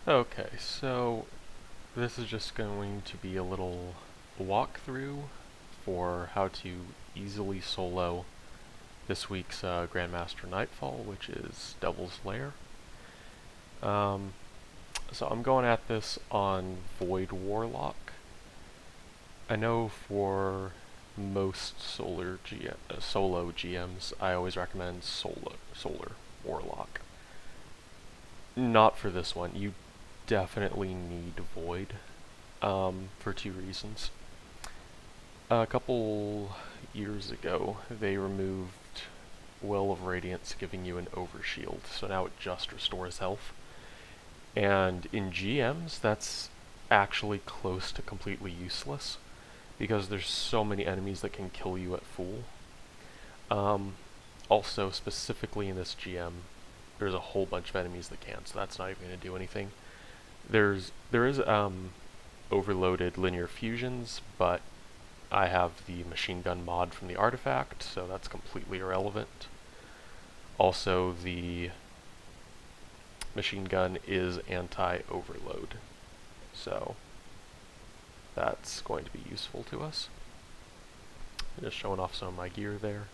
Okay, so this is just going to be a little walkthrough for how to easily solo this week's Grandmaster Nightfall, which is Devil's Lair. Um, so I'm going at this on Void Warlock. I know for most solo GMs, I always recommend Solar Warlock. Not for this one. You definitely need Void for two reasons. A couple years ago, they removed Well of Radiance, giving you an overshield, so now it just restores health. And in GMs, that's actually close to completely useless, because there's so many enemies that can kill you at full. Also, specifically in this GM, there's a whole bunch of enemies that can, so that's not even going to do anything. There is overloaded linear fusions, but I have the machine gun mod from the artifact, so that's completely irrelevant. Also, the machine gun is anti-overload, so that's going to be useful to us. Just showing off some of my gear there.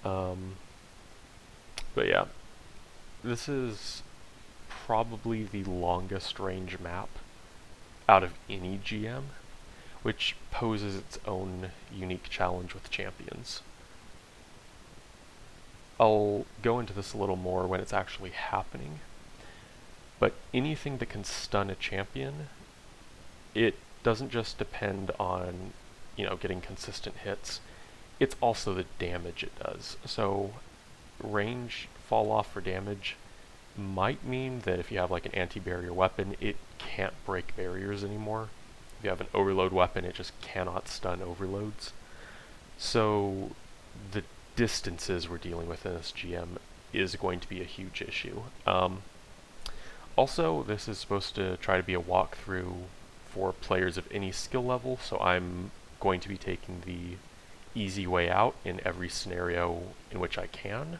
But yeah, this is probably the longest range map out of any GM, which poses its own unique challenge with champions. I'll go into this a little more when it's actually happening, but anything that can stun a champion, it doesn't just depend on, getting consistent hits, it's also the damage it does. So range fall off for damage might mean that if you have like an anti-barrier weapon, it can't break barriers anymore. If you have an overload weapon, it just cannot stun overloads. So the distances we're dealing with in this GM is going to be a huge issue. Also, this is supposed to try to be a walkthrough for players of any skill level, so I'm going to be taking the easy way out in every scenario in which I can.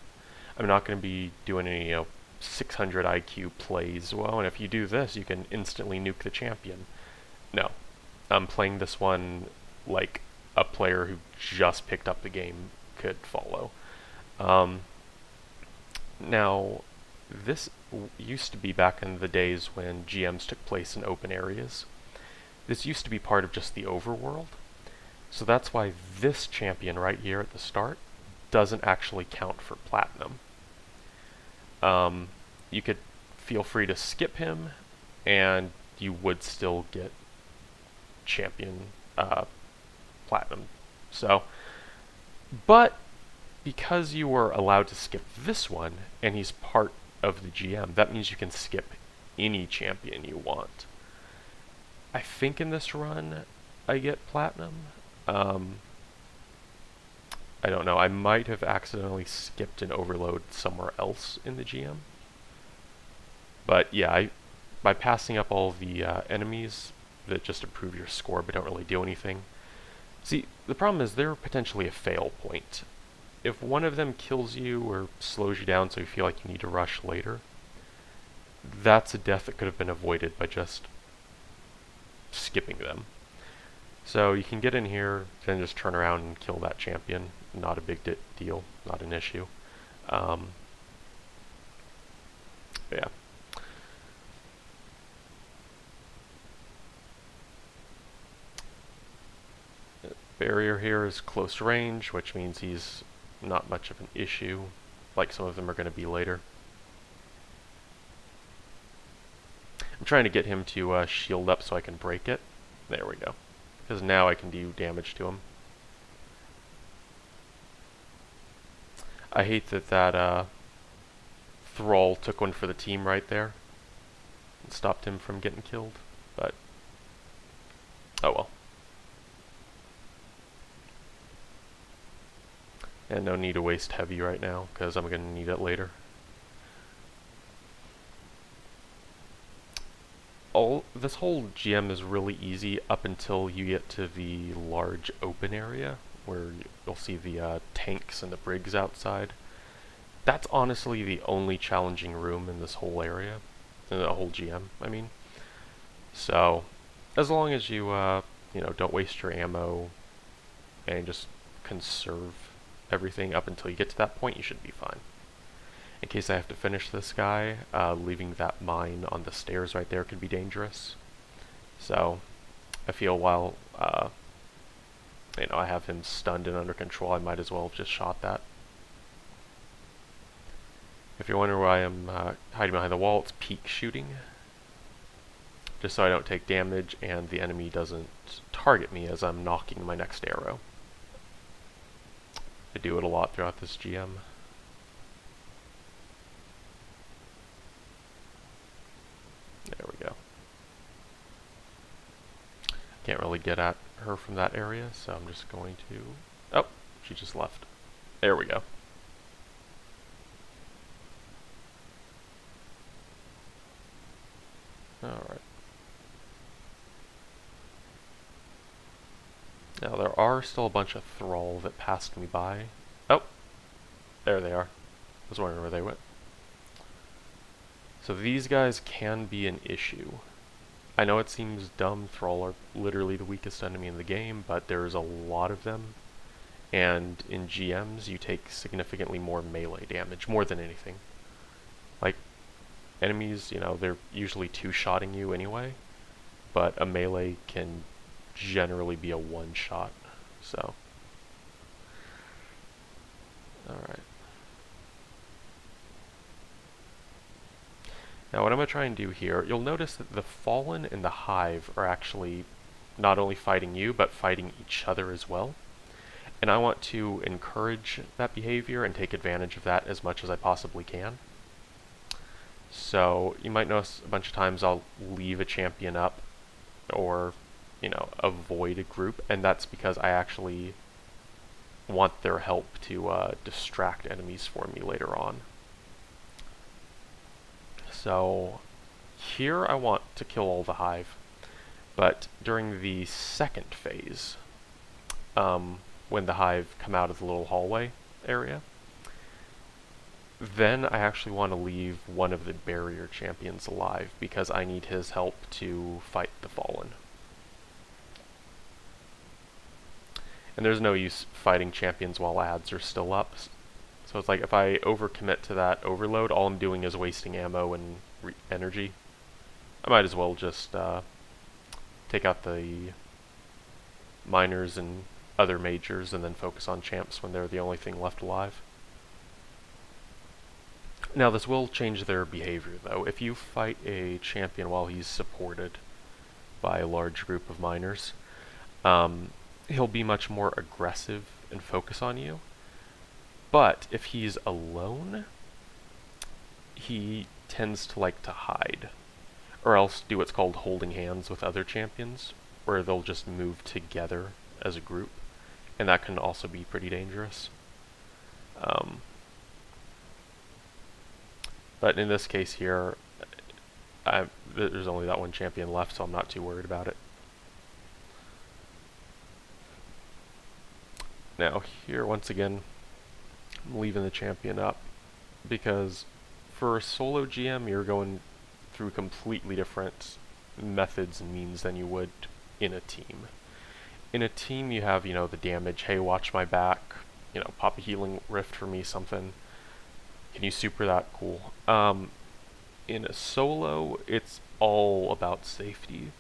I'm not going to be doing any 600 IQ plays. Well, and if you do this, you can instantly nuke the champion. No, I'm playing this one like a player who just picked up the game could follow. Now, this used to be back in the days when GMs took place in open areas. This used to be part of just the overworld. So that's why this champion right here at the start doesn't actually count for platinum. You could feel free to skip him, and you would still get champion platinum. So, but because you were allowed to skip this one, and he's part of the GM, that means you can skip any champion you want. I think in this run, I get platinum. I don't know, I might have accidentally skipped an overload somewhere else in the GM. But yeah, by passing up all the enemies that just improve your score but don't really do anything. See, the problem is they're potentially a fail point. If one of them kills you or slows you down so you feel like you need to rush later, that's a death that could have been avoided by just skipping them. So you can get in here, then just turn around and kill that champion. Not a big deal, not an issue. Yeah. Barrier here is close range, which means he's not much of an issue, like some of them are going to be later. I'm trying to get him to shield up so I can break it. There we go. Because now I can do damage to him. I hate that Thrall took one for the team right there and stopped him from getting killed, but oh well. And no need to waste heavy right now, because I'm going to need it later. This whole GM is really easy up until you get to the large open area, where you'll see the tanks and the brigs outside. That's honestly the only challenging room in this whole area. the whole GM, I mean. So, as long as you, don't waste your ammo and just conserve everything up until you get to that point, you should be fine. In case I have to finish this guy, leaving that mine on the stairs right there could be dangerous. So, I feel while, I have him stunned and under control, I might as well have just shot that. If you're wondering why I'm hiding behind the wall, it's peek shooting. Just so I don't take damage and the enemy doesn't target me as I'm knocking my next arrow. I do it a lot throughout this GM. There we go. Can't really get at her from that area, so I'm just going to... Oh, she just left. There we go. Alright. Now there are still a bunch of thrall that passed me by. Oh! There they are. I was wondering where they went. So these guys can be an issue. I know it seems dumb, thrall are literally the weakest enemy in the game, but there's a lot of them. And in GMs, you take significantly more melee damage, more than anything. Like, enemies, they're usually two-shotting you anyway, but a melee can generally be a one-shot, so. Alright. Now what I'm going to try and do here, you'll notice that the Fallen and the Hive are actually not only fighting you, but fighting each other as well. And I want to encourage that behavior and take advantage of that as much as I possibly can. So you might notice a bunch of times I'll leave a champion up or, avoid a group, and that's because I actually want their help to distract enemies for me later on. So here I want to kill all the Hive, but during the second phase, when the Hive come out of the little hallway area, then I actually want to leave one of the barrier champions alive because I need his help to fight the Fallen. And there's no use fighting champions while ads are still up. So it's like if I overcommit to that overload, all I'm doing is wasting ammo and energy. I might as well just take out the miners and other majors and then focus on champs when they're the only thing left alive. Now this will change their behavior though. If you fight a champion while he's supported by a large group of miners, he'll be much more aggressive and focus on you. But if he's alone, he tends to like to hide, or else do what's called holding hands with other champions, where they'll just move together as a group, and that can also be pretty dangerous. But in this case here, there's only that one champion left, so I'm not too worried about it. Now here, once again, I'm leaving the champion up, because for a solo GM, you're going through completely different methods and means than you would in a team. In a team, you have, the damage, hey, watch my back, pop a healing rift for me, something. Can you super that? Cool. In a solo, it's all about safety,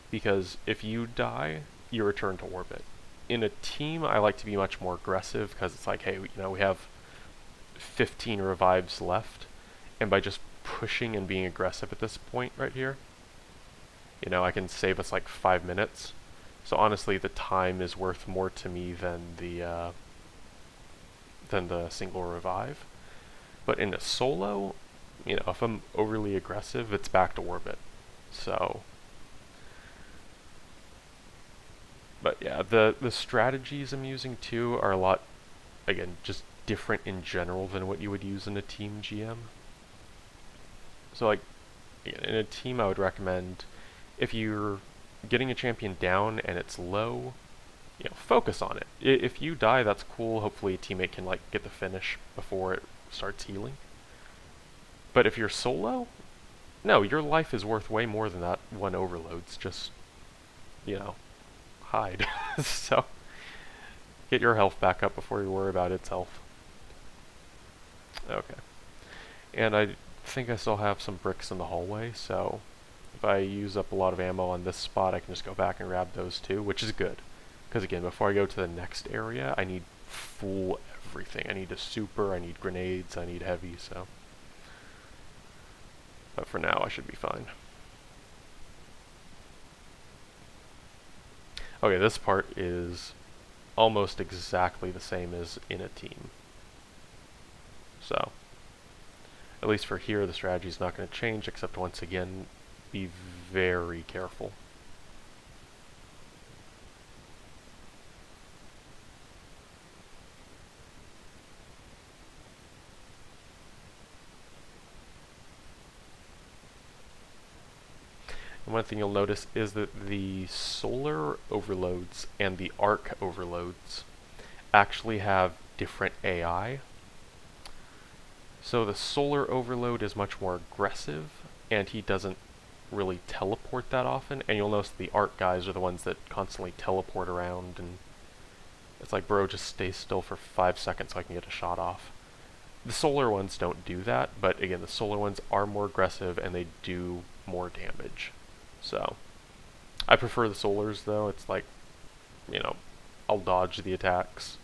because if you die, you return to orbit. In a team, I like to be much more aggressive, because it's like, hey, we have 15 revives left, and by just pushing and being aggressive at this point right here, I can save us like 5 minutes. So honestly, the time is worth more to me than the single revive. But in a solo, if I'm overly aggressive, it's back to orbit. So, but yeah, the strategies I'm using too are a lot, again, just different in general than what you would use in a team GM. So like, in a team I would recommend, if you're getting a champion down and it's low, focus on it. If you die, that's cool. Hopefully a teammate can get the finish before it starts healing. But if you're solo, No, your life is worth way more than that one overload's. Just, you know, hide. So, get your health back up before you worry about its health. Okay. And I think I still have some bricks in the hallway, so if I use up a lot of ammo on this spot, I can just go back and grab those too, which is good. Because again, before I go to the next area, I need full everything. I need a super, I need grenades, I need heavy, so. But for now, I should be fine. Okay, this part is almost exactly the same as in a team. So, at least for here, the strategy is not going to change, except once again, be very careful. And one thing you'll notice is that the solar overloads and the arc overloads actually have different AI. So the solar overload is much more aggressive, and he doesn't really teleport that often, and you'll notice the arc guys are the ones that constantly teleport around, and it's like, bro, just stay still for 5 seconds so I can get a shot off. The solar ones don't do that, but again, the solar ones are more aggressive and they do more damage. So, I prefer the solars though. It's like, you know, I'll dodge the attacks.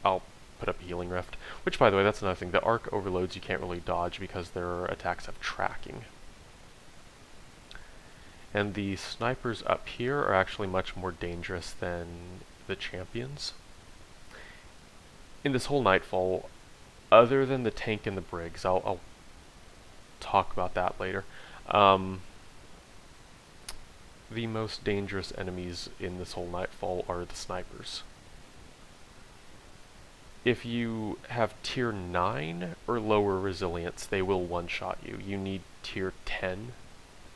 I'll put up a healing rift. Which, by the way, that's another thing. The arc overloads you can't really dodge because their attacks have tracking. And the snipers up here are actually much more dangerous than the champions. In this whole Nightfall, other than the tank and the brigs, I'll talk about that later. The most dangerous enemies in this whole Nightfall are the snipers. If you have tier 9 or lower resilience, they will one-shot you. You need tier 10,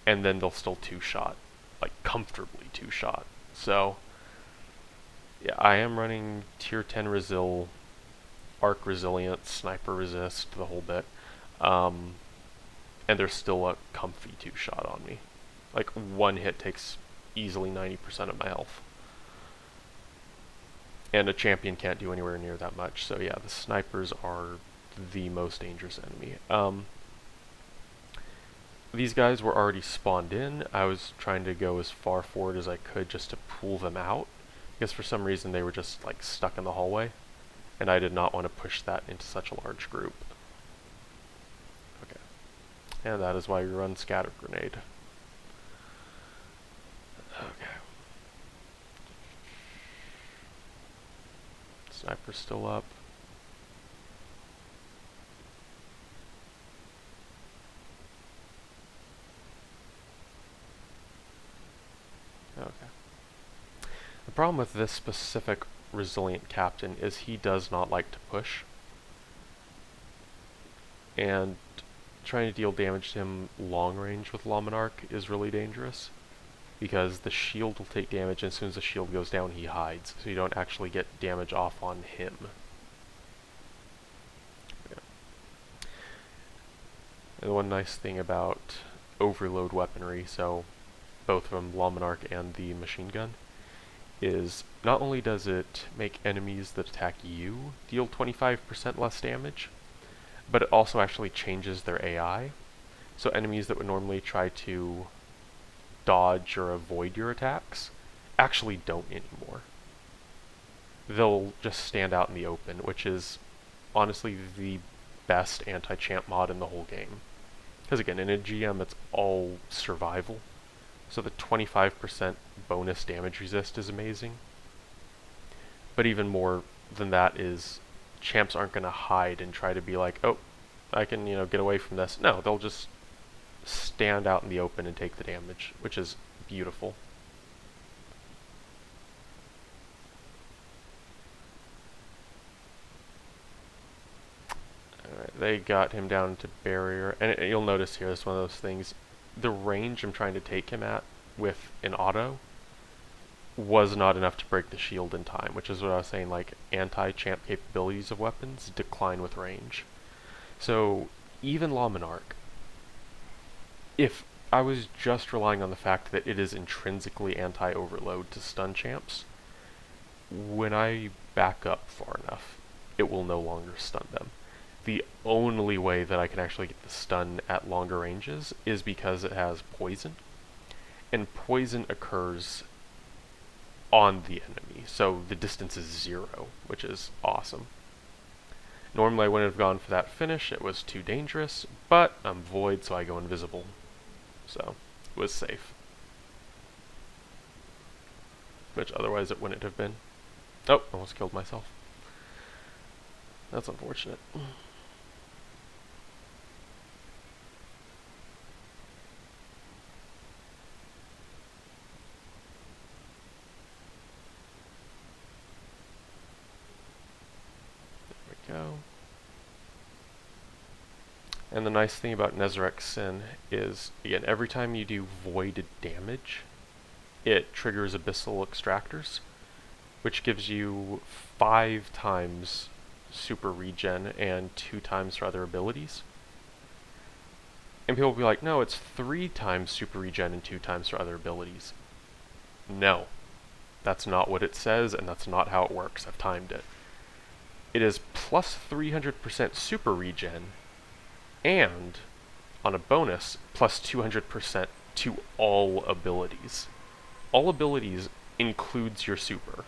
and then they'll still two-shot. Like, comfortably two-shot. So, yeah, I am running tier 10 resil, arc resilience, sniper resist, the whole bit. And there's still a comfy two-shot on me. Like, one hit takes easily 90% of my health. And a champion can't do anywhere near that much, so yeah, the snipers are the most dangerous enemy. These guys were already spawned in. I was trying to go as far forward as I could just to pull them out, because for some reason they were just like stuck in the hallway, and I did not want to push that into such a large group. Okay, and that is why we run scatter grenade. Okay. Sniper's still up. Okay. The problem with this specific resilient captain is he does not like to push. And trying to deal damage to him long range with Monarque is really dangerous, because the shield will take damage, and as soon as the shield goes down, he hides, so you don't actually get damage off on him. Yeah. And the one nice thing about overload weaponry, so both from Monarque and the machine gun, is not only does it make enemies that attack you deal 25% less damage, but it also actually changes their AI. So enemies that would normally try to dodge or avoid your attacks actually don't anymore. They'll just stand out in the open, which is honestly the best anti-champ mod in the whole game. Because again, in a GM it's all survival, so the 25% bonus damage resist is amazing. But even more than that is, champs aren't going to hide and try to be like, oh, I can, get away from this. No, they'll just stand out in the open and take the damage, which is beautiful. Alright, they got him down to barrier, and you'll notice here, it's one of those things, the range I'm trying to take him at with an auto was not enough to break the shield in time, which is what I was saying, like, anti-champ capabilities of weapons decline with range. So, even Monarque, if I was just relying on the fact that it is intrinsically anti-overload to stun champs, when I back up far enough, it will no longer stun them. The only way that I can actually get the stun at longer ranges is because it has poison, and poison occurs on the enemy, so the distance is 0, which is awesome. Normally I wouldn't have gone for that finish, it was too dangerous, but I'm void, so I go invisible. So, it was safe. Which otherwise it wouldn't have been. Oh, almost killed myself. That's unfortunate. There we go. And the nice thing about Nezarec Sin is, again, every time you do void damage, it triggers Abyssal Extractors, which gives you 5 times super regen and 2 times for other abilities. And people will be like, no, it's 3 times super regen and 2 times for other abilities. No, that's not what it says, and that's not how it works. I've timed it. It is plus 300% super regen, and, on a bonus, plus 200% to all abilities. All abilities includes your super.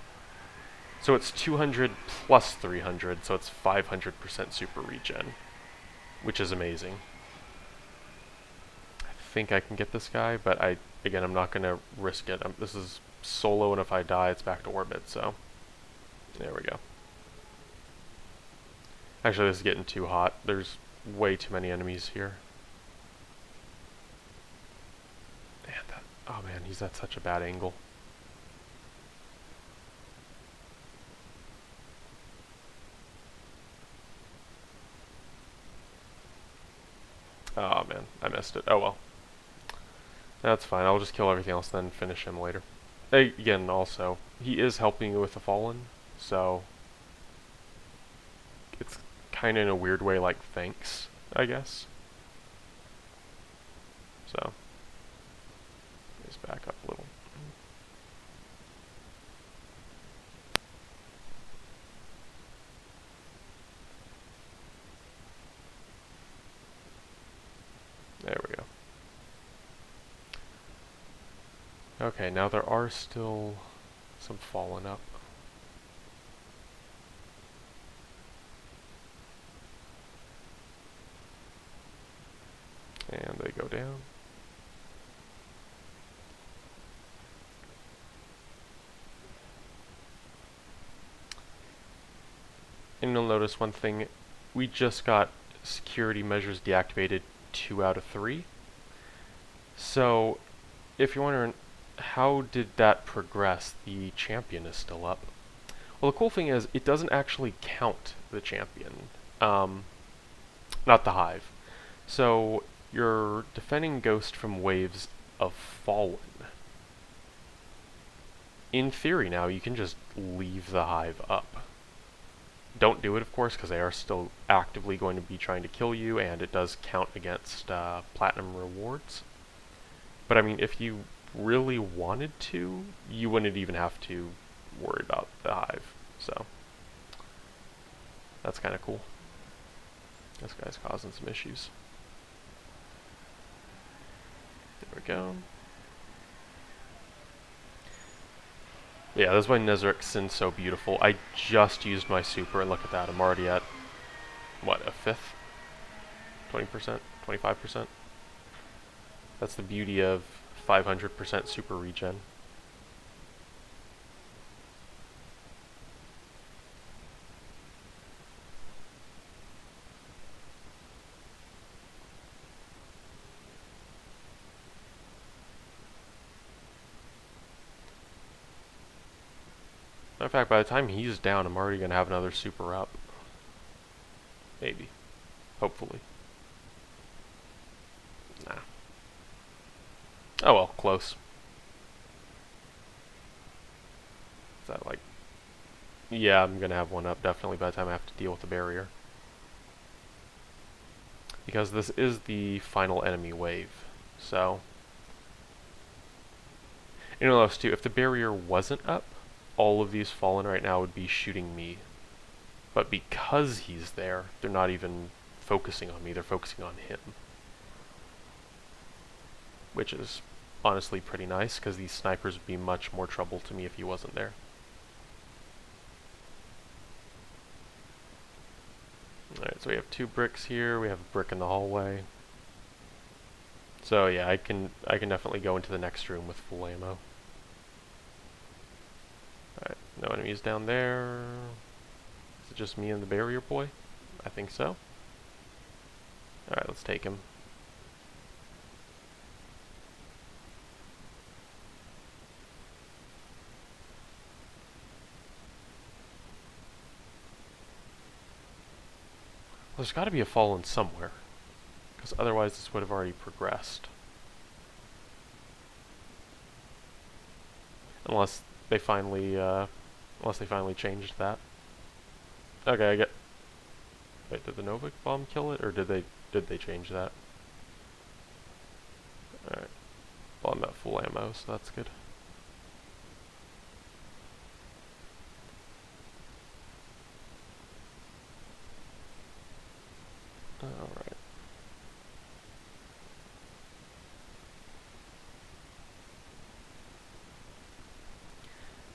So it's 200 plus 300, so it's 500% super regen, which is amazing. I think I can get this guy, but again, I'm not going to risk it. This is solo, and if I die, it's back to orbit, so there we go. Actually, this is getting too hot. There's way too many enemies here. And oh man, he's at such a bad angle. Oh man, I missed it. Oh well. That's fine, I'll just kill everything else, then finish him later. Again, also, he is helping you with the Fallen, so it's kind of in a weird way like thanks, I guess. So, let's back up a little. There we go. Okay, now there are still some Fallen up. And they go down. And you'll notice one thing, we just got security measures deactivated 2 out of 3. So, if you're wondering, how did that progress? The champion is still up. Well, the cool thing is, it doesn't actually count the champion. Not the hive. So, you're defending Ghost from waves of Fallen. In theory now, you can just leave the hive up. Don't do it, of course, because they are still actively going to be trying to kill you, and it does count against platinum rewards. But I mean, if you really wanted to, you wouldn't even have to worry about the hive. So, that's kind of cool. This guy's causing some issues. There we go. Yeah, that's why Nezarec Sin's so beautiful. I just used my super, and look at that, I'm already at, what, a fifth? 20%? 25%? That's the beauty of 500% super regen. Matter of fact, by the time he's down, I'm already going to have another super up. Maybe. Hopefully. Nah. Oh well, close. Is that like... Yeah, I'm going to have one up definitely by the time I have to deal with the barrier. Because this is the final enemy wave. So, and you'll notice too, if the barrier wasn't up, all of these fallen right now would be shooting me. But because he's there, they're not even focusing on me, they're focusing on him. Which is honestly pretty nice, because these snipers would be much more trouble to me if he wasn't there. Alright, so we have 2 bricks here, we have a brick in the hallway. So yeah, I can definitely go into the next room with full ammo. Alright, no enemies down there. Is it just me and the barrier boy? I think so. Alright, let's take him. Well, there's got to be a fallen somewhere, because otherwise this would have already progressed. Unless they finally changed that. Okay, I get. Wait, did the Nova bomb kill it, or did they change that? All right. Well, I'm at full ammo, so that's good. All right.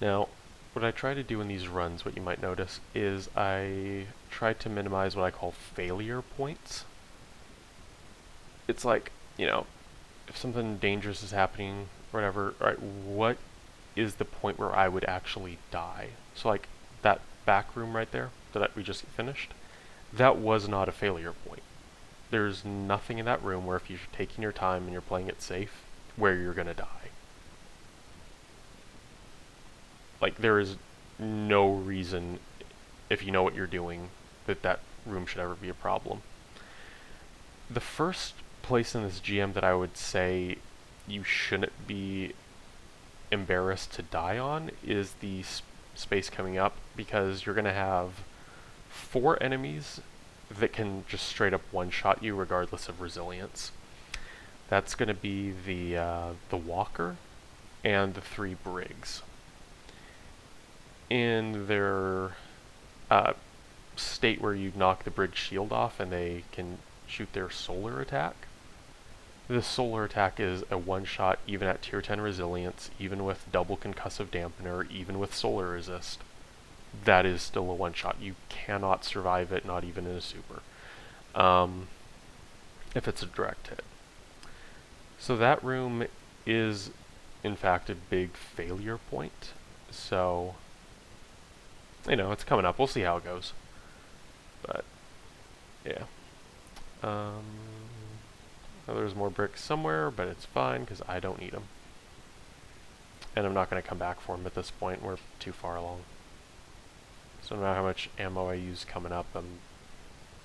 Now, what I try to do in these runs, what you might notice, is I try to minimize what I call failure points. It's like, you know, if something dangerous is happening, whatever, alright, what is the point where I would actually die? So like, that back room right there, that we just finished, that was not a failure point. There's nothing in that room where if you're taking your time and you're playing it safe, where you're gonna die. Like, there is no reason, if you know what you're doing, that room should ever be a problem. The first place in this GM that I would say you shouldn't be embarrassed to die on is the space coming up, because you're going to have 4 enemies that can just straight up one-shot you regardless of resilience. That's going to be the Walker and the 3 Brigs. In their state where you knock the Brig shield off and they can shoot their solar attack, the solar attack is a one-shot even at tier 10 resilience, even with double concussive dampener, even with solar resist. That is still a one-shot. You cannot survive it, not even in a super, if it's a direct hit. So that room is, in fact, a big failure point. So, you know, it's coming up. We'll see how it goes. But, yeah. There's more bricks somewhere, but it's fine because I don't need them. And I'm not going to come back for them at this point. We're too far along. So no matter how much ammo I use coming up,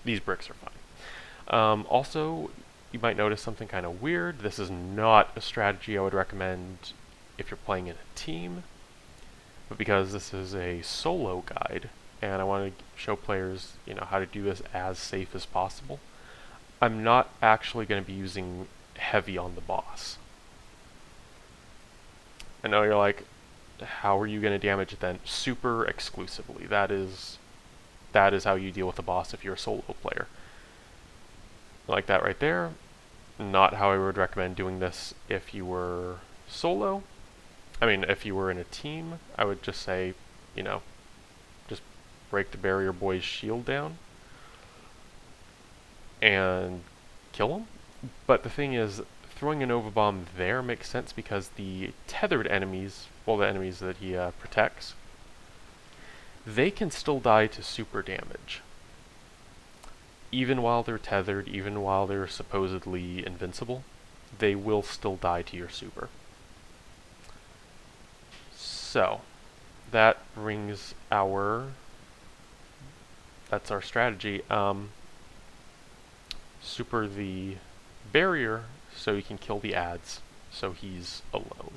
these bricks are fine. Also, you might notice something kind of weird. This is not a strategy I would recommend if you're playing in a team. But because this is a solo guide, and I want to show players, you know, how to do this as safe as possible, I'm not actually going to be using heavy on the boss. I know you're like, how are you going to damage it then? Super exclusively. That is how you deal with the boss if you're a solo player. Like that right there. Not how I would recommend doing this if you were solo. I mean, if you were in a team, I would just say, you know, just break the barrier boy's shield down and kill him. But the thing is, throwing a Nova Bomb there makes sense because the tethered enemies, well, the enemies that he protects, they can still die to super damage. Even while they're tethered, even while they're supposedly invincible, they will still die to your super. So, that brings that's our strategy. Super the barrier so he can kill the ads, so he's alone.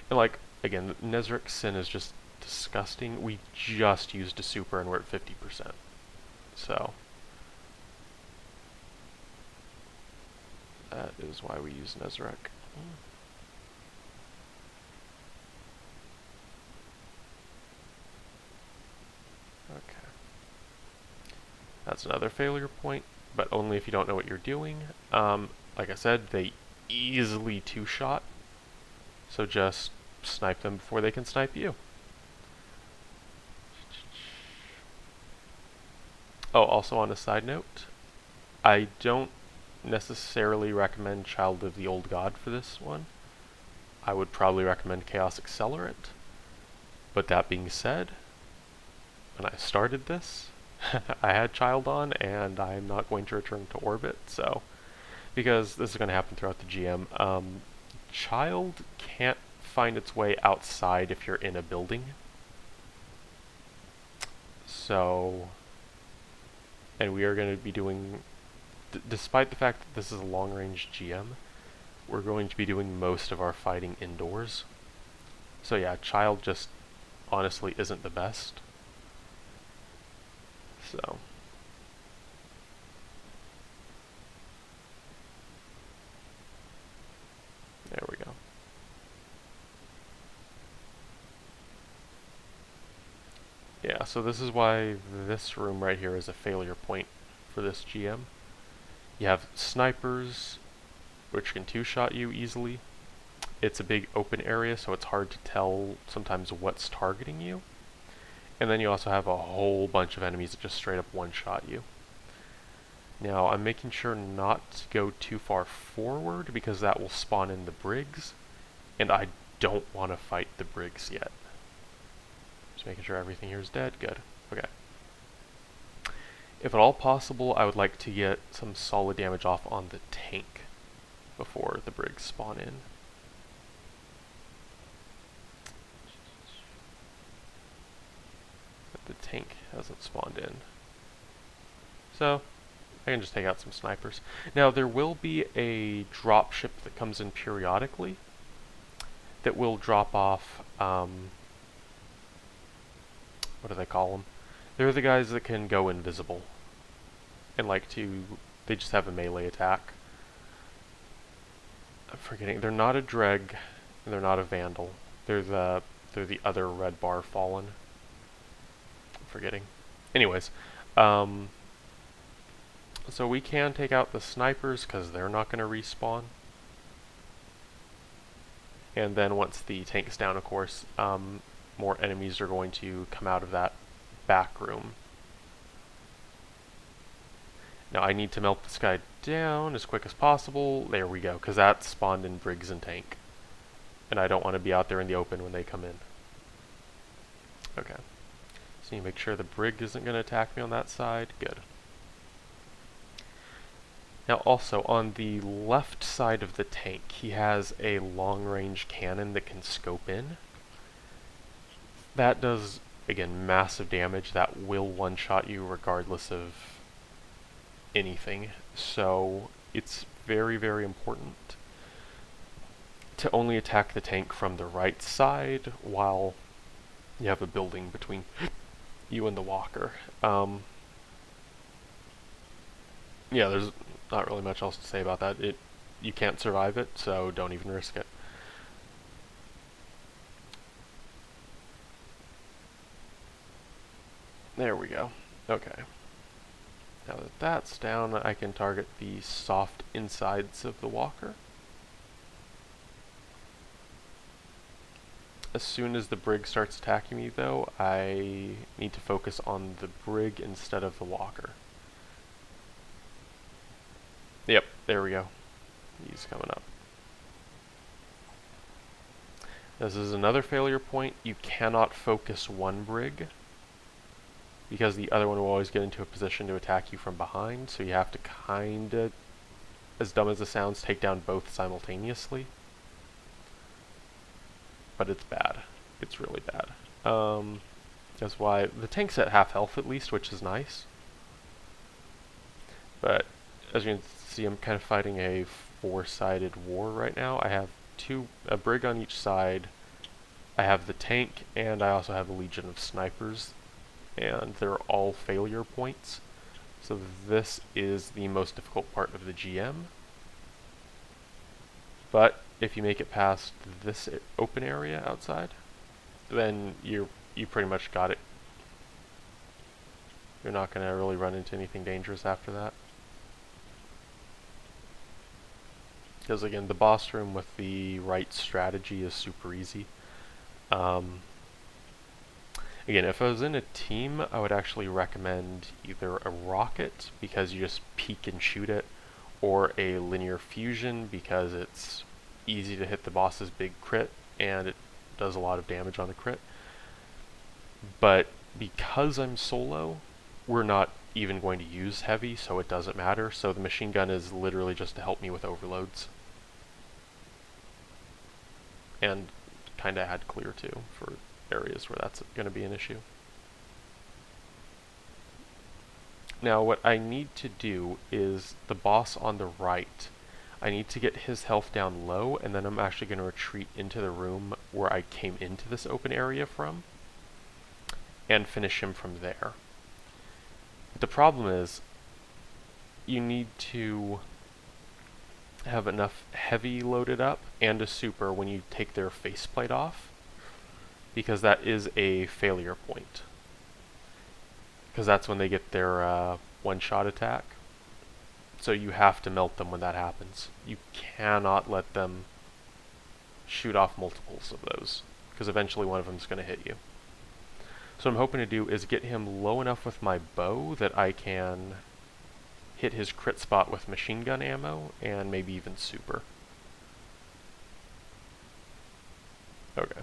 And like, again, Nezric's Sin is just disgusting. We just used a super and we're at 50%. So, That is why we use Nezarec. Okay. That's another failure point, but only if you don't know what you're doing. Like I said, they easily two-shot, so just snipe them before they can snipe you. Oh, also on a side note, I don't necessarily recommend Child of the Old God for this one. I would probably recommend Chaos Accelerant. But that being said, when I started this, I had Child on, and I'm not going to return to Orbit, so... Because this is going to happen throughout the GM. Child can't find its way outside if you're in a building. So... And we are going to be doing... despite the fact that this is a long-range GM, we're going to be doing most of our fighting indoors. So yeah, Child just honestly isn't the best. So... there we go. Yeah, so this is why this room right here is a failure point for this GM. You have snipers, which can two-shot you easily. It's a big open area, so it's hard to tell sometimes what's targeting you. And then you also have a whole bunch of enemies that just straight up one-shot you. Now, I'm making sure not to go too far forward, because that will spawn in the Briggs, and I don't want to fight the Briggs yet. Just making sure everything here is dead. Good. Okay. If at all possible, I would like to get some solid damage off on the tank before the Briggs spawn in. But the tank hasn't spawned in. So, I can just take out some snipers. Now, there will be a drop ship that comes in periodically that will drop off, what do they call them? They're the guys that can go invisible. And they just have a melee attack. I'm forgetting, they're not a Dreg, and they're not a Vandal. They're the other red bar Fallen. I'm forgetting. Anyways, so we can take out the snipers, because they're not going to respawn. And then once the tank's down, of course, more enemies are going to come out of that back room. Now I need to melt this guy down as quick as possible. There we go, because that spawned in Briggs and tank. And I don't want to be out there in the open when they come in. Okay. So you make sure the Brig isn't going to attack me on that side. Good. Now also, on the left side of the tank, he has a long-range cannon that can scope in. That does, again, massive damage. That will one-shot you regardless of anything. So it's very, very important to only attack the tank from the right side while you have a building between you and the walker. Yeah, there's not really much else to say about that. You can't survive it, so don't even risk it. There we go. Okay. Now that that's down, I can target the soft insides of the walker. As soon as the Brig starts attacking me, though, I need to focus on the Brig instead of the walker. Yep, there we go. He's coming up. This is another failure point. You cannot focus one Brig, because the other one will always get into a position to attack you from behind, so you have to kinda, as dumb as it sounds, take down both simultaneously. But it's bad. It's really bad. That's why the tank's at half health at least, which is nice. But as you can see, I'm kind of fighting a four-sided war right now. I have a Brig on each side. I have the tank, and I also have a legion of snipers, and they're all failure points. So this is the most difficult part of the GM. But if you make it past this open area outside, then you pretty much got it. You're not going to really run into anything dangerous after that. Because again, the boss room with the right strategy is super easy. Again, if I was in a team, I would actually recommend either a rocket, because you just peek and shoot it, or a linear fusion, because it's easy to hit the boss's big crit, and it does a lot of damage on the crit. But because I'm solo, we're not even going to use heavy, so it doesn't matter. So the machine gun is literally just to help me with overloads. And kind of add clear too, for areas where that's going to be an issue. Now what I need to do is the boss on the right. I need to get his health down low, and then I'm actually going to retreat into the room where I came into this open area from, and finish him from there. The problem is, you need to have enough heavy loaded up and a super when you take their faceplate off, because that is a failure point. Because that's when they get their one-shot attack. So you have to melt them when that happens. You cannot let them shoot off multiples of those, because eventually one of them is going to hit you. So what I'm hoping to do is get him low enough with my bow that I can hit his crit spot with machine gun ammo, and maybe even super. Okay.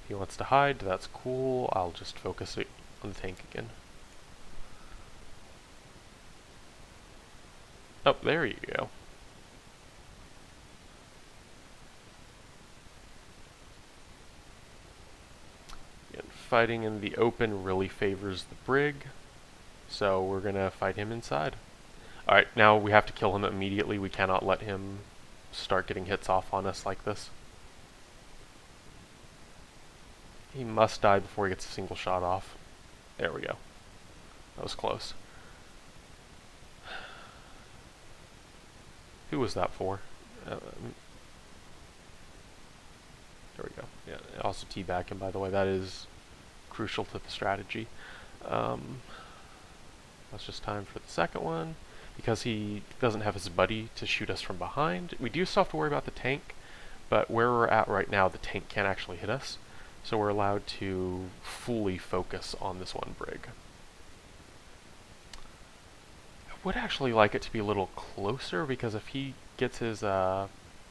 He wants to hide, that's cool. I'll just focus it on the tank again. Oh, there you go. Fighting in the open really favors the Brig, so we're gonna fight him inside. Alright, now we have to kill him immediately. We cannot let him start getting hits off on us like this. He must die before he gets a single shot off. There we go. That was close. Who was that for? There we go. Yeah, also teabag him, by the way. That is crucial to the strategy. That's just time for the second one, because he doesn't have his buddy to shoot us from behind. We do still have to worry about the tank, but where we're at right now, the tank can't actually hit us, so we're allowed to fully focus on this one Brig. I would actually like it to be a little closer, because if he gets his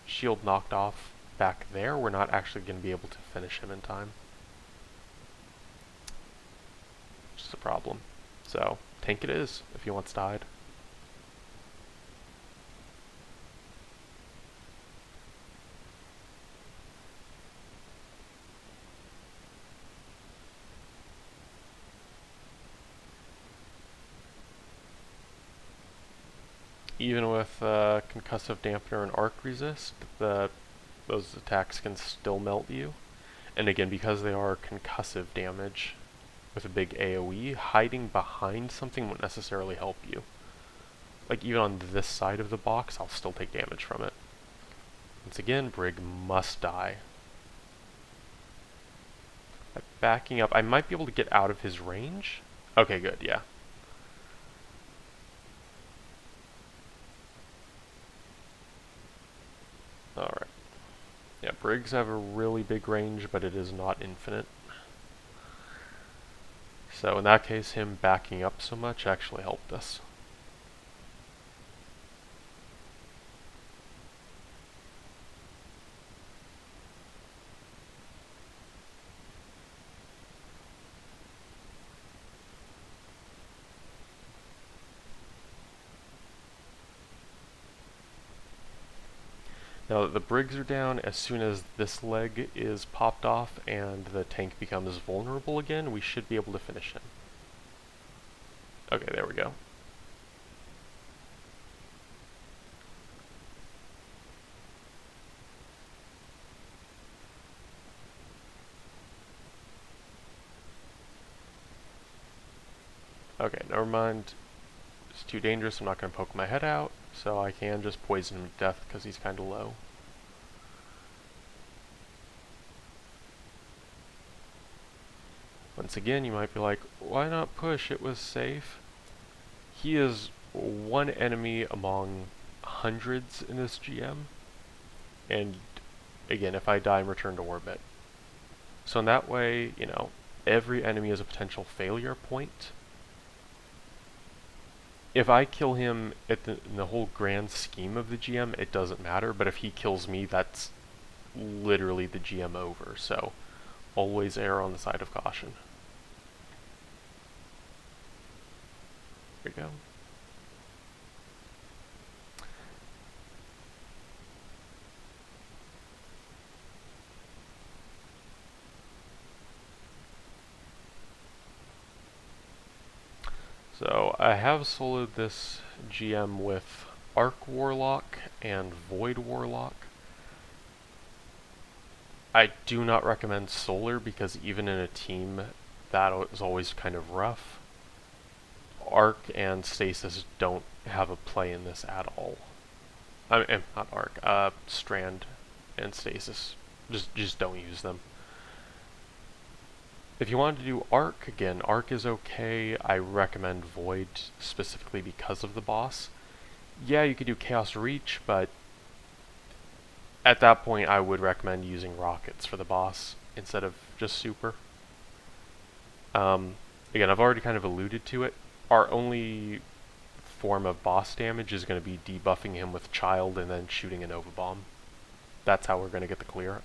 shield knocked off back there, we're not actually going to be able to finish him in time. Which is a problem. So, tank it is, if he wants to hide. Even with concussive dampener and arc resist, those attacks can still melt you. And again, because they are concussive damage with a big AoE, hiding behind something won't necessarily help you. Like even on this side of the box, I'll still take damage from it. Once again, Brig must die. By backing up, I might be able to get out of his range. Okay, good, yeah. Alright. Yeah, Brigs have a really big range, but it is not infinite. So in that case, him backing up so much actually helped us. Now that the Brigs are down, as soon as this leg is popped off and the tank becomes vulnerable again, we should be able to finish him. Okay, there we go. Okay, never mind. too dangerous. I'm not going to poke my head out, so I can just poison him to death because he's kind of low. Once again, you might be like, why not push? It was safe. He is one enemy among hundreds in this GM. And again, if I die, I'm returned to orbit. So in that way, you know, every enemy is a potential failure point. If I kill him in the whole grand scheme of the GM, it doesn't matter. But if he kills me, that's literally the GM over. So always err on the side of caution. There we go. So I have soloed this GM with Arc Warlock and Void Warlock. I do not recommend Solar because even in a team that is always kind of rough. Arc and Stasis don't have a play in this at all. I mean, not Arc, Strand and Stasis. Just don't use them. If you want to do Arc, again, Arc is okay. I recommend Void specifically because of the boss. Yeah, you could do Chaos Reach, but at that point I would recommend using Rockets for the boss instead of just Super. Again, I've already kind of alluded to it. Our only form of boss damage is going to be debuffing him with Child and then shooting a Nova Bomb. That's how we're going to get the clear.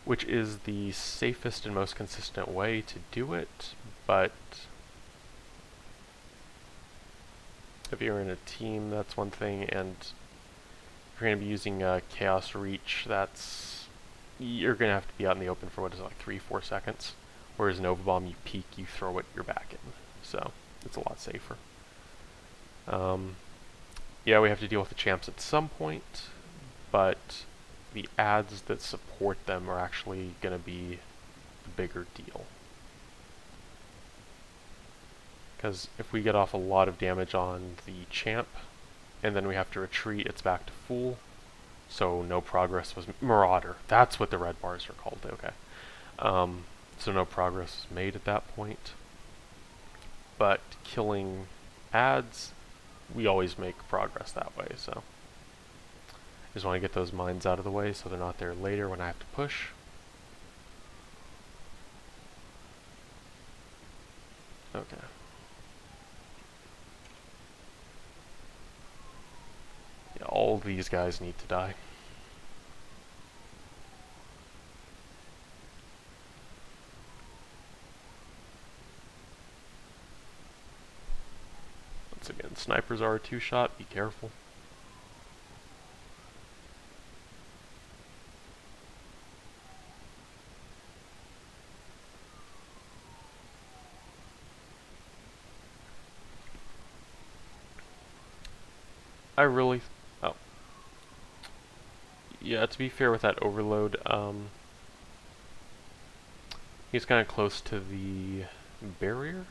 Which is the safest and most consistent way to do it, but if you're in a team, that's one thing, and if you're going to be using Chaos Reach, you're going to have to be out in the open for what is it, like 3-4 seconds, whereas Nova Bomb, you peek, you throw it, you're back in, so it's a lot safer. Yeah, we have to deal with the champs at some point, but the ads that support them are actually going to be the bigger deal. Because if we get off a lot of damage on the champ, and then we have to retreat, it's back to full. So no progress was... Marauder, that's what the red bars are called, okay. So no progress was made at that point. But killing ads, we always make progress that way, so... Just want to get those mines out of the way so they're not there later when I have to push. Okay. Yeah, all of these guys need to die. Once again, snipers are a two-shot, be careful. Oh. Yeah, to be fair with that overload, he's kind of close to the barrier.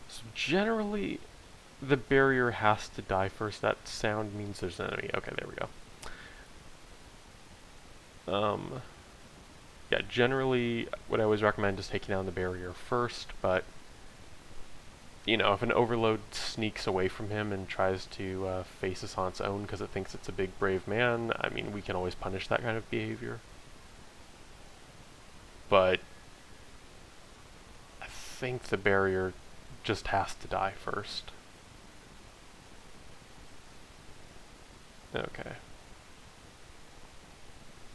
So generally, the barrier has to die first. That sound means there's an enemy. Okay, there we go. Yeah, generally, what I always recommend is taking down the barrier first, but you know, if an overload sneaks away from him and tries to face us on its own because it thinks it's a big brave man, I mean, we can always punish that kind of behavior. But I think the barrier just has to die first. Okay.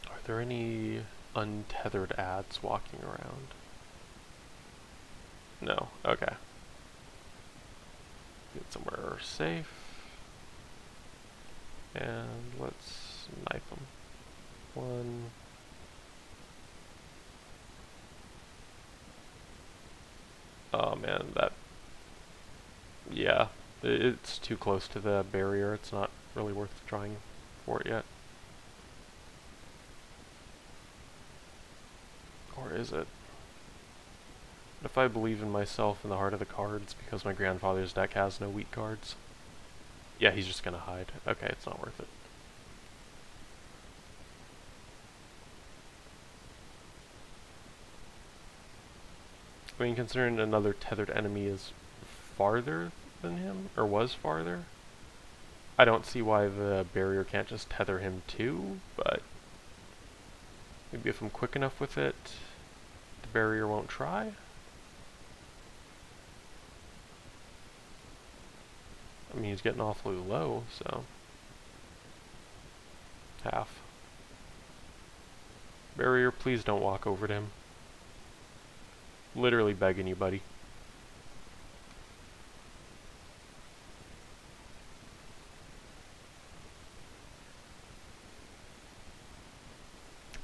Are there any untethered ads walking around? No. Okay. Get somewhere safe. And let's knife them. One. Oh man, yeah, it's too close to the barrier. It's not really worth trying for it yet. Or is it? If I believe in myself in the heart of the cards because my grandfather's deck has no weak cards. Yeah, he's just gonna hide. Okay, it's not worth it. I mean, considering another tethered enemy is farther than him, or was farther, I don't see why the barrier can't just tether him too, but maybe if I'm quick enough with it, the barrier won't try? I mean, he's getting awfully low, so... half. Barrier, please don't walk over to him. Literally begging you, buddy.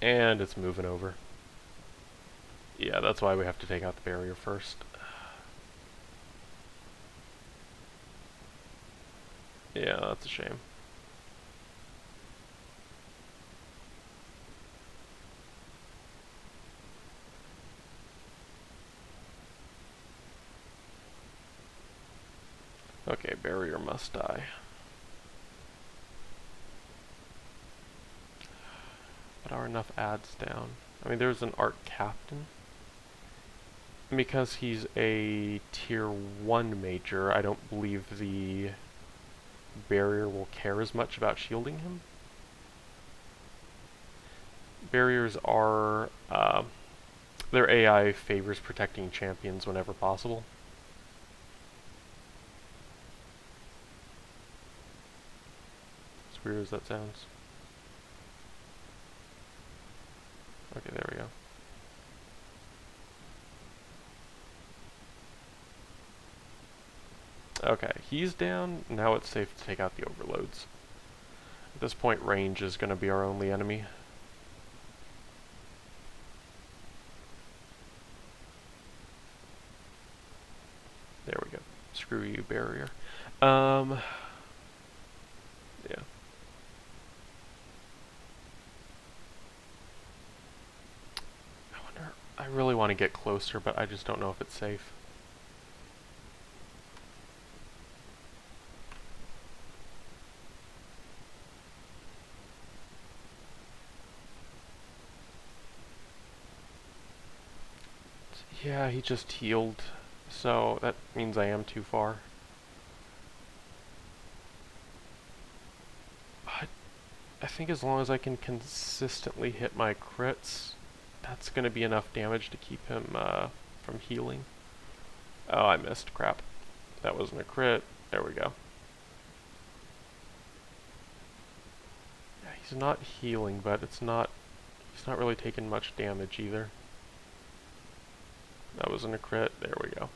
And it's moving over. Yeah, that's why we have to take out the barrier first. Yeah, that's a shame. Okay, barrier must die. But are enough ads down? I mean, there's an art captain. And because he's a tier 1 major, I don't believe the barrier will care as much about shielding him. Barriers are, their AI favors protecting champions whenever possible. As weird as that sounds. Okay, there we go. Okay, he's down. Now it's safe to take out the overloads. At this point, range is going to be our only enemy. There we go. Screw you, barrier. Yeah. I really want to get closer, but I just don't know if it's safe. Yeah, he just healed, so that means I am too far. But I think as long as I can consistently hit my crits, that's going to be enough damage to keep him from healing. Oh, I missed. Crap. That wasn't a crit. There we go. Yeah, he's not healing, but he's not really taking much damage either. That wasn't a crit. There we go.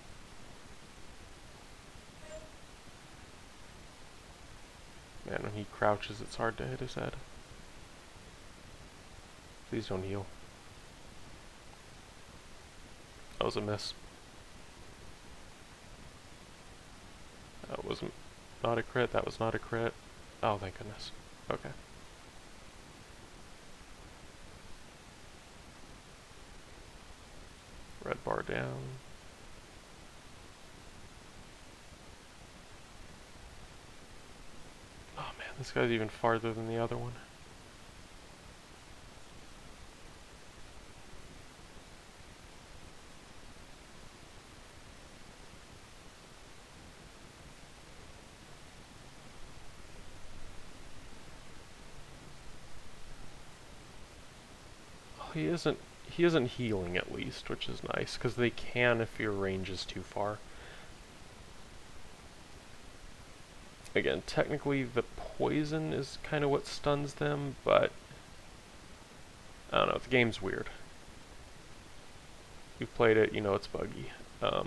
Man, when he crouches, it's hard to hit his head. Please don't heal. That was a miss. That was not a crit. That was not a crit. Oh, thank goodness. Okay. Red bar down. Oh man, this guy's even farther than the other one. Oh, he isn't healing at least, which is nice, because they can if your range is too far. Again, technically the poison is kind of what stuns them, but I don't know, the game's weird. You've played it, you know it's buggy. That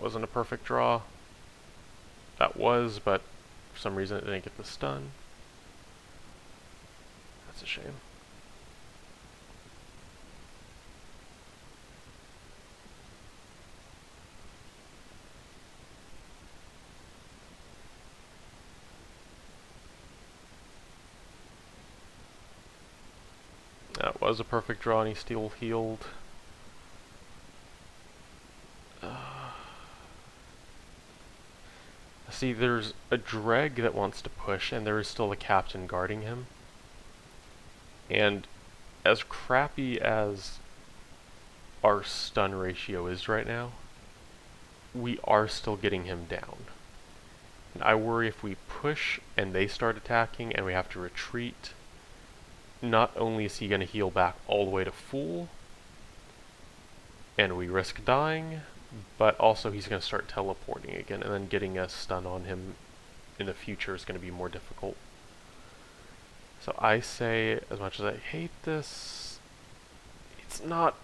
wasn't a perfect draw. That was, but for some reason it didn't get the stun. That's a shame. was a perfect draw and he still healed. See, there's a Dreg that wants to push, and there is still a captain guarding him. And as crappy as our stun ratio is right now, we are still getting him down. And I worry if we push and they start attacking and we have to retreat, not only is he going to heal back all the way to full, and we risk dying, but also he's going to start teleporting again, and then getting a stun on him in the future is going to be more difficult. So I say, as much as I hate this, it's not,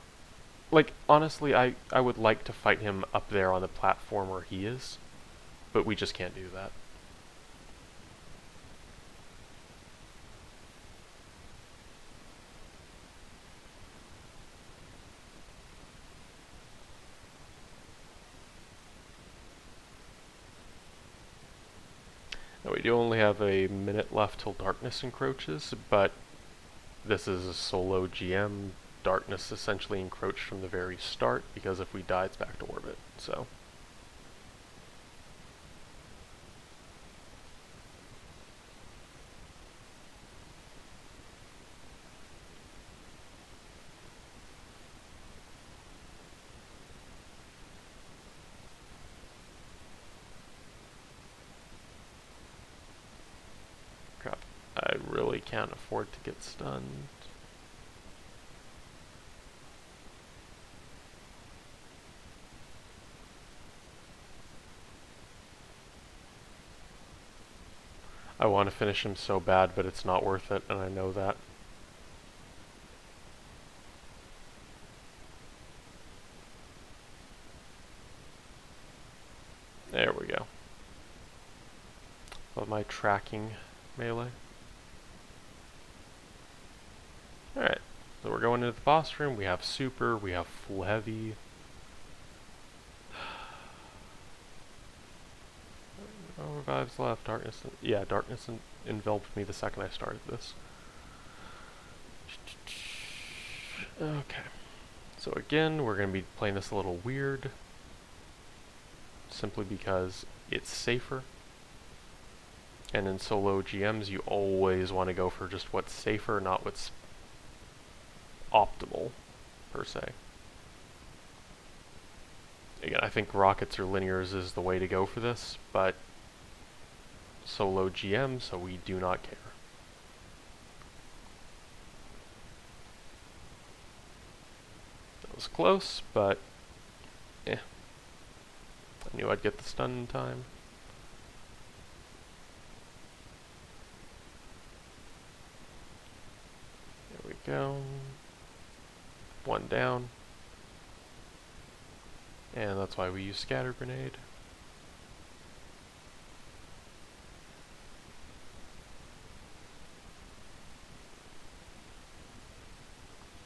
like, honestly, I would like to fight him up there on the platform where he is, but we just can't do that. Now we do only have a minute left till darkness encroaches, but this is a solo GM. Darkness essentially encroached from the very start, because if we die, it's back to orbit, so. Crap, I really can't afford to get stunned. I want to finish him so bad, but it's not worth it, and I know that. There we go. Love my tracking melee. Alright, so we're going into the boss room. We have super, we have full heavy. Oh, revives left. Darkness. Yeah, darkness enveloped me the second I started this. Okay. So again, we're going to be playing this a little weird. Simply because it's safer. And in solo GMs, you always want to go for just what's safer, not what's optimal, per se. Again, I think rockets or linears is the way to go for this, but solo GM, so we do not care. That was close, but I knew I'd get the stun in time. There we go. One down. And that's why we use scatter grenade.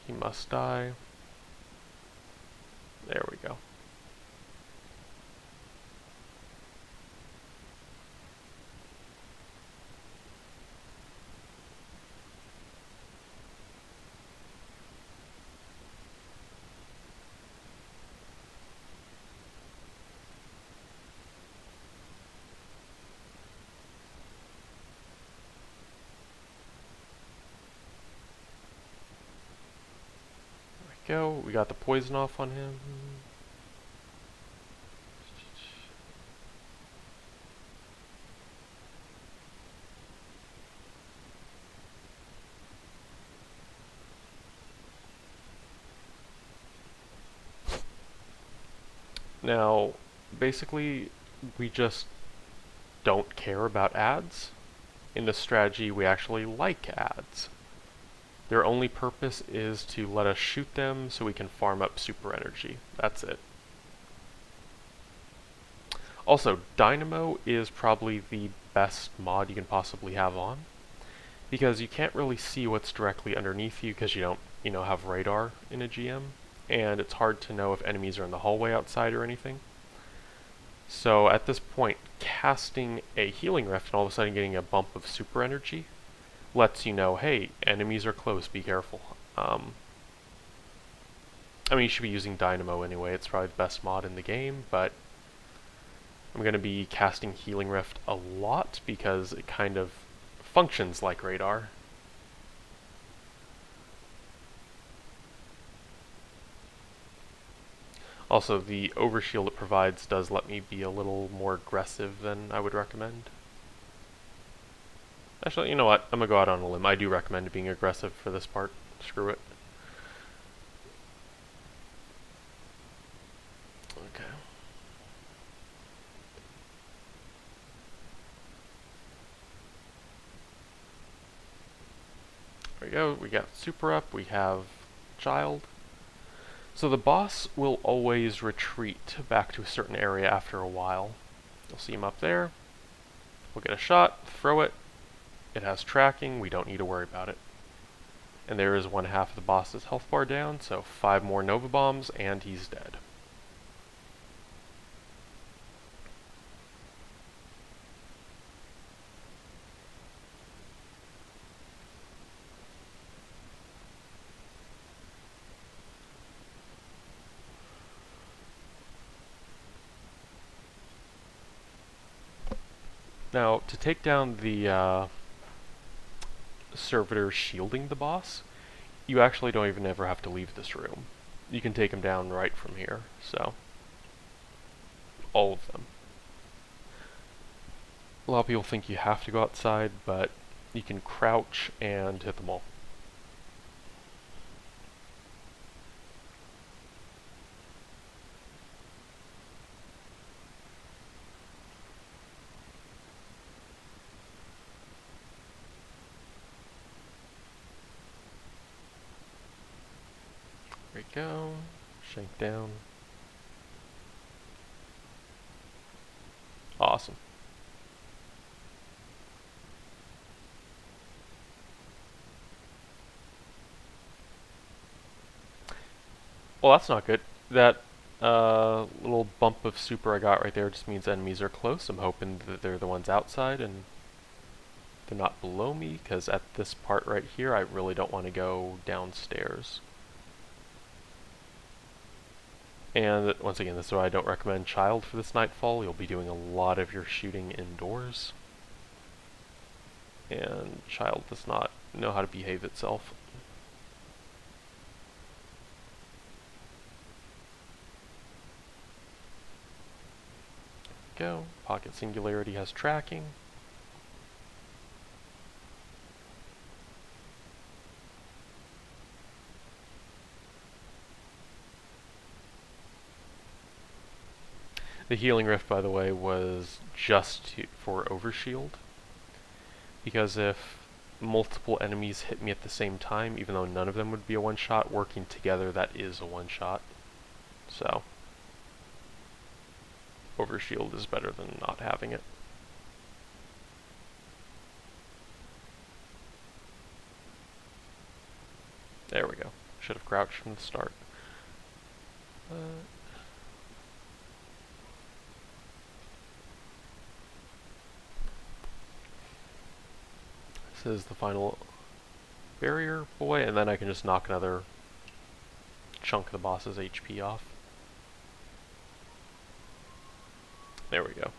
He must die. There we go. Go. We got the poison off on him. Now, basically, we just don't care about ads. In this strategy, we actually like ads. Their only purpose is to let us shoot them so we can farm up super energy. That's it. Also, Dynamo is probably the best mod you can possibly have on, because you can't really see what's directly underneath you because you don't, have radar in a GM, and it's hard to know if enemies are in the hallway outside or anything. So at this point, casting a healing rift and all of a sudden getting a bump of super energy lets you know, hey, enemies are close, be careful. I mean, you should be using Dynamo anyway, it's probably the best mod in the game, but I'm going to be casting Healing Rift a lot because it kind of functions like radar. Also, the overshield it provides does let me be a little more aggressive than I would recommend. Actually, you know what? I'm going to go out on a limb. I do recommend being aggressive for this part. Screw it. Okay. There we go. We got Super up. We have Child. So the boss will always retreat back to a certain area after a while. You'll see him up there. We'll get a shot, throw it. It has tracking. We don't need to worry about it. And there is one half of the boss's health bar down, so 5 more Nova Bombs, and he's dead. Now, to take down the servitor shielding the boss, you actually don't even ever have to leave this room. You can take him down right from here, so all of them. A lot of people think you have to go outside, but you can crouch and hit them all. There we go. Shank down. Awesome. Well, that's not good. That little bump of super I got right there just means enemies are close. I'm hoping that they're the ones outside and they're not below me, because at this part right here, I really don't want to go downstairs. And once again, this is why I don't recommend Child for this Nightfall. You'll be doing a lot of your shooting indoors. And Child does not know how to behave itself. Go. Pocket Singularity has tracking. The Healing Rift, by the way, was just for Overshield, because if multiple enemies hit me at the same time, even though none of them would be a one-shot, working together, that is a one-shot. So, Overshield is better than not having it. There we go. Should have crouched from the start. This is the final barrier boy, and then I can just knock another chunk of the boss's HP off. There we go.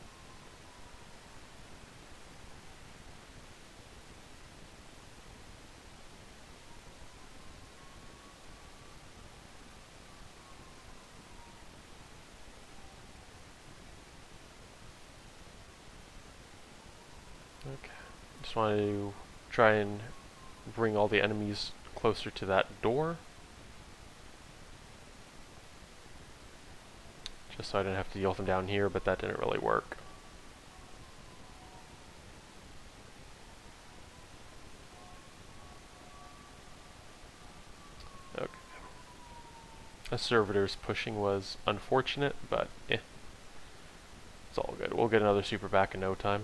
Okay, just wanted to try and bring all the enemies closer to that door, just so I didn't have to deal with them down here, but that didn't really work. Okay. A servitor's pushing was unfortunate, but it's all good. We'll get another super back in no time.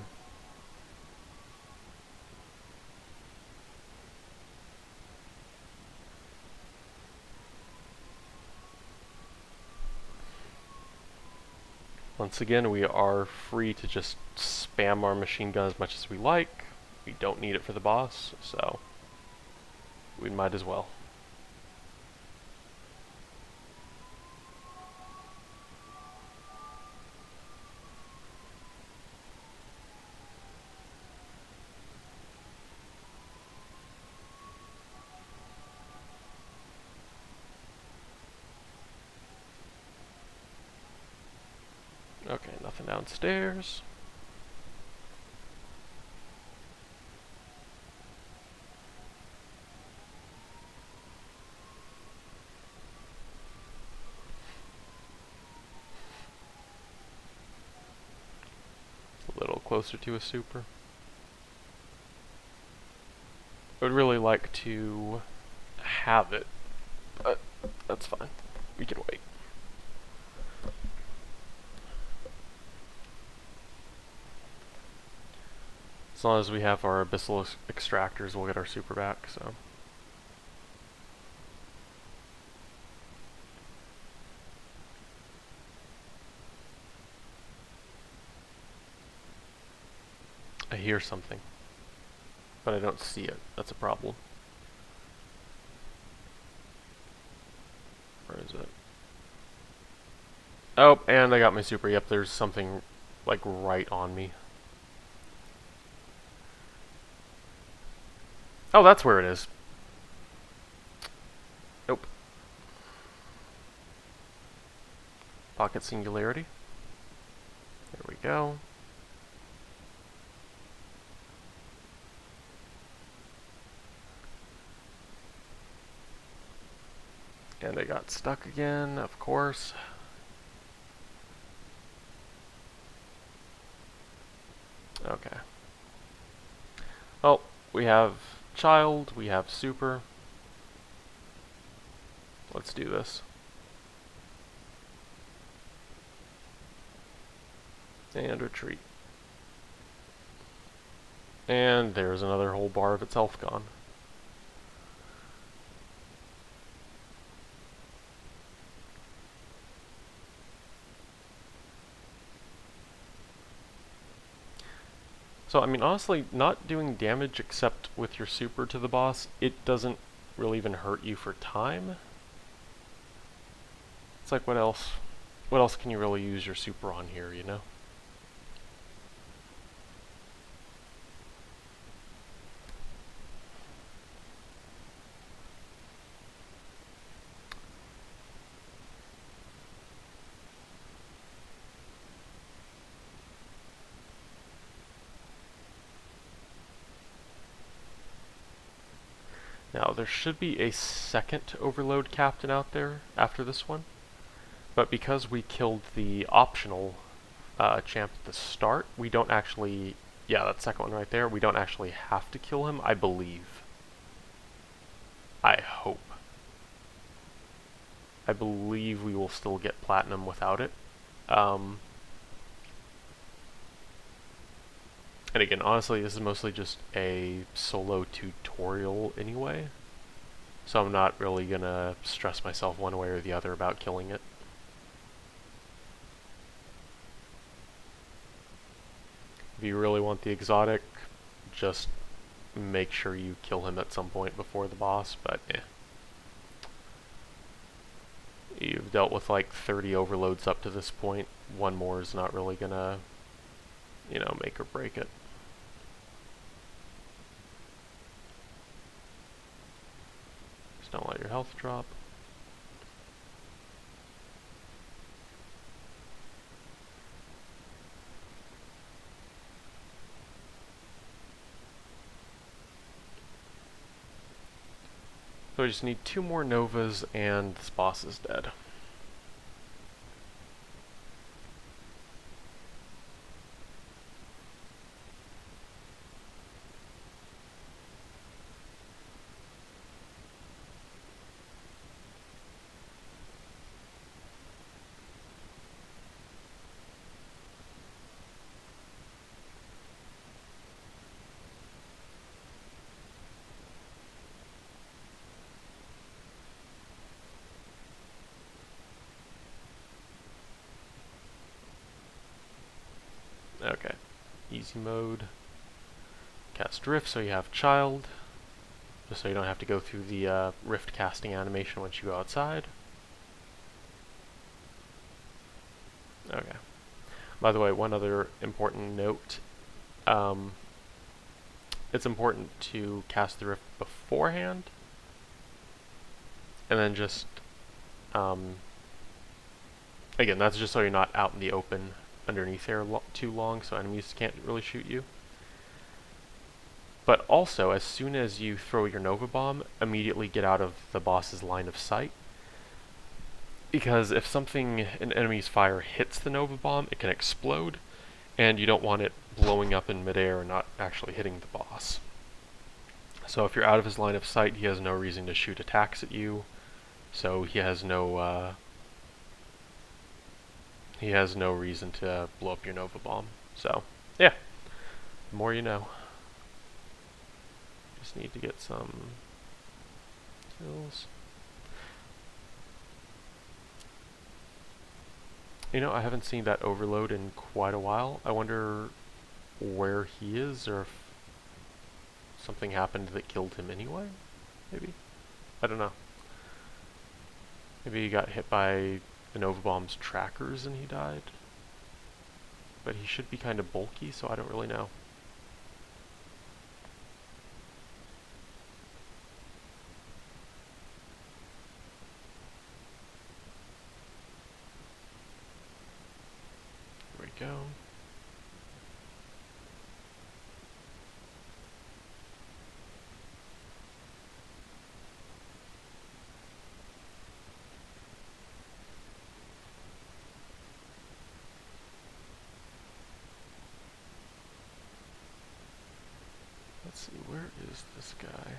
Once again, we are free to just spam our machine gun as much as we like. We don't need it for the boss, so we might as well. nothing downstairs. A little closer to a super. I would really like to have it, but that's fine. We can wait. As long as we have our abyssal extractors, we'll get our super back, so. I hear something, but I don't see it. That's a problem. Where is it? Oh, and I got my super. Yep, there's something like right on me. Oh, that's where it is. Nope. Pocket singularity. There we go. And I got stuck again, of course. Okay. Well, we have child, we have super. Let's do this. And retreat. And there's another whole bar of its health gone. So, I mean, honestly, not doing damage except with your super to the boss, it doesn't really even hurt you for time. It's like, what else? What else can you really use your super on here, you know? Now, there should be a second overload captain out there after this one, but because we killed the optional champ at the start, we don't actually, yeah, that second one right there, we don't actually have to kill him, I believe. I hope. I believe we will still get platinum without it. And again, honestly, this is mostly just a solo tutorial anyway, so I'm not really gonna stress myself one way or the other about killing it. If you really want the exotic, just make sure you kill him at some point before the boss, but eh. You've dealt with like 30 overloads up to this point. One more is not really gonna, you know, make or break it. Just don't let your health drop. So we just need 2 more Novas and this boss is dead. Okay, easy mode. Cast Rift so you have child, just so you don't have to go through the Rift casting animation once you go outside. Okay. By the way, one other important note. It's important to cast the Rift beforehand, and then just, again, that's just so you're not out in the open underneath there too long, so enemies can't really shoot you. But also, as soon as you throw your Nova Bomb, immediately get out of the boss's line of sight. Because if an enemy's fire hits the Nova Bomb, it can explode, and you don't want it blowing up in midair and not actually hitting the boss. So if you're out of his line of sight, he has no reason to shoot attacks at you, so he has no reason to blow up your Nova Bomb. So, yeah, the more you know. Just need to get some kills. You know, I haven't seen that Overload in quite a while. I wonder where he is, or if something happened that killed him anyway? Maybe? I don't know. Maybe he got hit by the Nova Bomb's trackers and he died. But he should be kind of bulky, so I don't really know. Here we go. Let's see, where is this guy?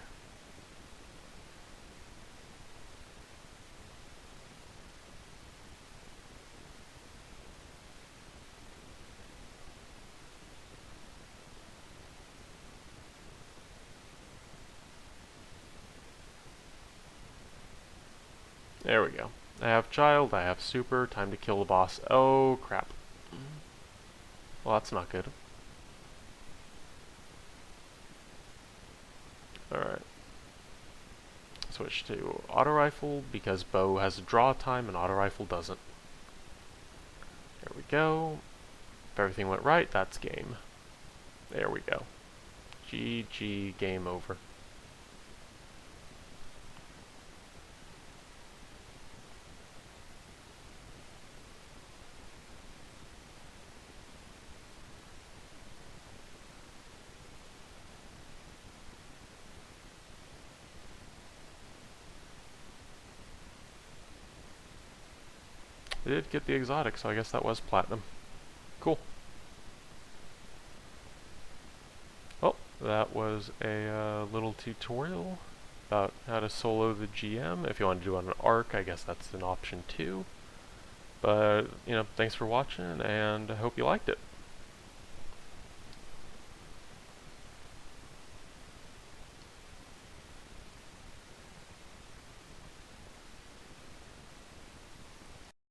There we go. I have child, I have super, time to kill the boss. Oh, crap. Well, that's not good. Alright. Switch to auto rifle because bow has a draw time and auto rifle doesn't. There we go. If everything went right, that's game. There we go. GG, game over. I did get the exotic, so I guess that was platinum. Cool. Well, that was a little tutorial about how to solo the GM. If you want to do it on an arc, I guess that's an option too. But, you know, thanks for watching, and I hope you liked it.